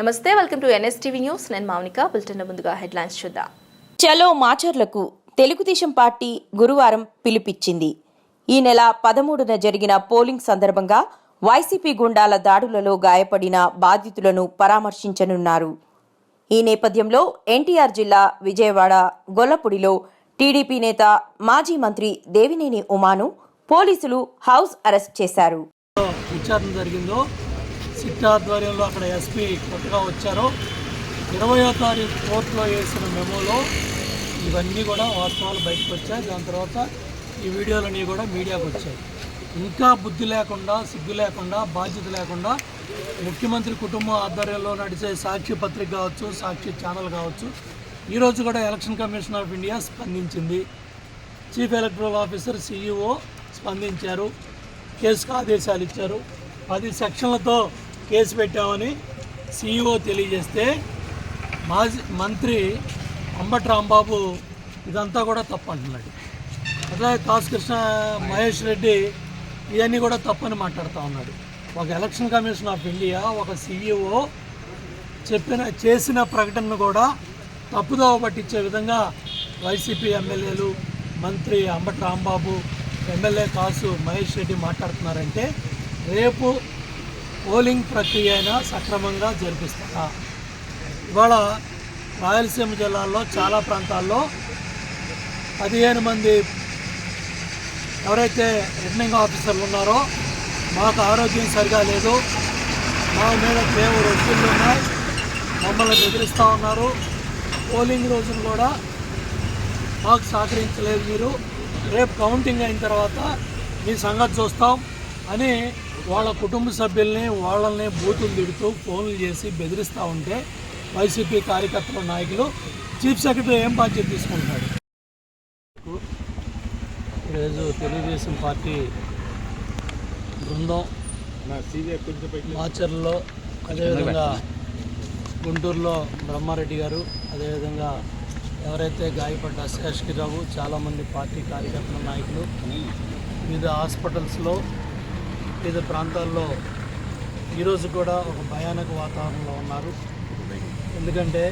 నమస్తే, welcome to NSTV news. నేను Mounika. Bulletin ముందుగా హెడ్లైన్స్ చూద్దాం. చలో మాచర్లకు తెలుగుదేశం పార్టీ గురువారం పిలుపిచ్చింది. ఈ నెల 13న జరిగిన పోలింగ్ సందర్భంగా వైసీపీ గుండాల దాడులలో గాయపడిన బాధితులను పరామర్శించనున్నారు. ఈ నేపథ్యంలో ఎన్టీఆర్ జిల్లా విజయవాడ గొల్లపూడిలో టీడీపీ నేత మాజీ మంత్రి దేవినేని ఉమాను పోలీసులు హౌస్ అరెస్ట్ చేశారు. విచారణ జరిగిందో సిట్ ఆధ్వర్యంలో అక్కడ ఎస్పీ కొత్తగా వచ్చారో 20వ తారీఖు కోర్టులో వేసిన మెమోలో ఇవన్నీ కూడా వాస్తవాలు బయటకు వచ్చాయి. దాని తర్వాత ఈ వీడియోలన్నీ కూడా మీడియాకు వచ్చాయి. ఇంకా బుద్ధి లేకుండా, సిగ్గు లేకుండా, బాధ్యత లేకుండా ముఖ్యమంత్రి కుటుంబం ఆధ్వర్యంలో నడిచే సాక్షి పత్రిక కావచ్చు, సాక్షి ఛానల్ కావచ్చు, ఈరోజు కూడా ఎలక్షన్ కమిషన్ ఆఫ్ ఇండియా స్పందించింది. చీఫ్ ఎలక్టరల్ ఆఫీసర్ సిఇఓ స్పందించారు. కేసుకు ఆదేశాలు ఇచ్చారు. 10 సెక్షన్లతో కేసు పెట్టామని సిఇఓ తెలియజేస్తే మాజీ మంత్రి అంబటి రాంబాబు ఇదంతా కూడా తప్పు అంటున్నాడు. అట్లాగే కృష్ణ మహేష్ రెడ్డి ఇవన్నీ కూడా తప్పని మాట్లాడుతూ ఉన్నాడు. ఒక ఎలక్షన్ కమిషన్ ఆఫ్ ఇండియా, ఒక సిఇఓ చేసిన ప్రకటనను కూడా తప్పుదోవ పట్టించే విధంగా వైసీపీ ఎమ్మెల్యేలు, మంత్రి అంబటి రాంబాబు, ఎమ్మెల్యే మహేష్ రెడ్డి మాట్లాడుతున్నారంటే రేపు పోలింగ్ ప్రక్రియ అయినా సక్రమంగా జరిపిస్తారా? ఇవాళ రాయలసీమ జిల్లాల్లో చాలా ప్రాంతాల్లో 15 మంది ఎవరైతే రిటర్నింగ్ ఆఫీసర్లు ఉన్నారో మాకు ఆరోగ్యం సరిగా లేదు, మా మీద తీవ్ర ఒత్తిళ్లు ఉన్నాయి, మమ్మల్ని బెదిరిస్తూ ఉన్నారు, పోలింగ్ రోజున కూడా మాకు సహకరించలేదు, మీరు రేపు కౌంటింగ్ అయిన తర్వాత మీ సంగతి చూస్తాం అని వాళ్ళ కుటుంబ సభ్యుల్ని, వాళ్ళని బూతులు తిడుతూ ఫోన్లు చేసి బెదిరిస్తూ ఉంటే వైసీపీ కార్యకర్తల నాయకులు చీఫ్ సెక్రటరీ ఏం బాధ్యత తీసుకుంటాడు? ఈరోజు తెలుగుదేశం పార్టీ బృందం మాచర్లలో, అదేవిధంగా గుంటూరులో బ్రహ్మారెడ్డి గారు, అదేవిధంగా ఎవరైతే గాయపడ్డ శేషగిరిరావు, చాలామంది పార్టీ కార్యకర్తల నాయకులు వివిధ హాస్పిటల్స్లో, వివిధ ప్రాంతాల్లో ఈరోజు కూడా ఒక భయానక వాతావరణంలో ఉన్నారు. ఎందుకంటే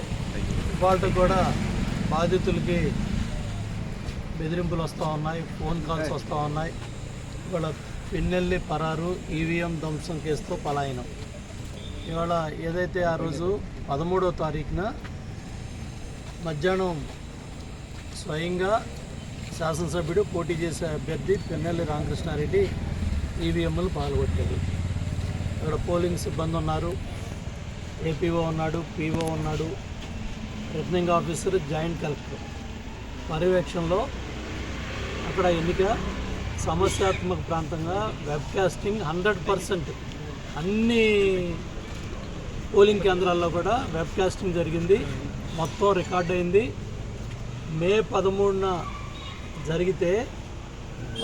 ఇవాళ కూడా బాధితులకి బెదిరింపులు వస్తూ ఉన్నాయి, ఫోన్ కాల్స్ వస్తూ ఉన్నాయి. ఇవాళ పిన్నెల్లి పరారు, ఈవీఎం ధ్వంసం కేసుతో పలాయనం. ఇవాళ ఏదైతే ఆ రోజు 13వ తారీఖున మధ్యాహ్నం స్వయంగా శాసనసభ్యుడు, పోటీ చేసే అభ్యర్థి పిన్నెల్లి రామకృష్ణారెడ్డి ఈవీఎంలు పాల్గొట్టారు. ఇక్కడ పోలింగ్ సిబ్బంది ఉన్నారు, ఏపీఓ ఉన్నాడు, పీఓ ఉన్నాడు, రిటర్నింగ్ ఆఫీసర్, జాయింట్ కలెక్టర్ పర్యవేక్షణలో అక్కడ ఎన్నిక సమస్యాత్మక ప్రాంతంగా వెబ్కాస్టింగ్ 100% అన్ని పోలింగ్ కేంద్రాల్లో కూడా వెబ్కాస్టింగ్ జరిగింది. మొత్తం రికార్డ్ అయింది. మే 13న జరిగితే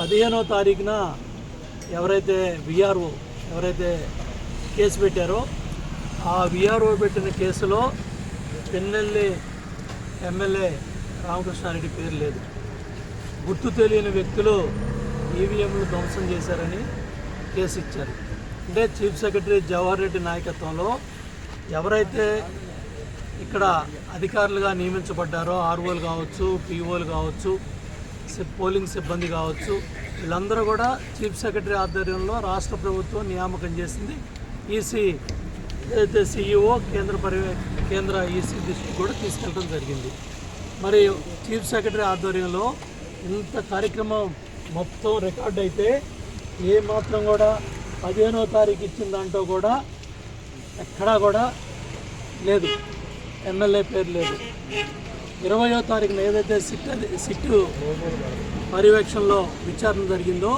15వ తారీఖున ఎవరైతే విఆర్ఓ కేసు పెట్టారో ఆ విఆర్ఓ పెట్టిన కేసులో పిన్నెల్లి ఎమ్మెల్యే రామకృష్ణారెడ్డి పేరు లేదు. గుర్తు తెలియని వ్యక్తులు ఈవీఎంలు ధ్వంసం చేశారని కేసు ఇచ్చారు. అంటే చీఫ్ సెక్రటరీ జవహర్ రెడ్డి నాయకత్వంలో ఎవరైతే ఇక్కడ అధికారులుగా నియమించబడ్డారో, ఆర్ఓలు కావచ్చు, పీఓలు కావచ్చు, పోలింగ్ సిబ్బంది కావచ్చు, వీళ్ళందరూ కూడా చీఫ్ సెక్రటరీ ఆధ్వర్యంలో రాష్ట్ర ప్రభుత్వం నియామకం చేసింది. ఈసీ ఏదైతే సిఇఓ కేంద్ర ఈసీ దృష్టికి కూడా తీసుకెళ్ళడం జరిగింది. మరి చీఫ్ సెక్రటరీ ఆధ్వర్యంలో ఇంత కార్యక్రమం మొత్తం రికార్డ్ అయితే ఏ మాత్రం కూడా 15వ తారీఖు ఇచ్చిన దాంట్లో కూడా ఎక్కడా కూడా లేదు, ఎమ్మెల్యే పేరు లేదు. 20వ తారీఖున ఏదైతే సిట్ పర్యవేక్షణలో విచారణ జరిగిందో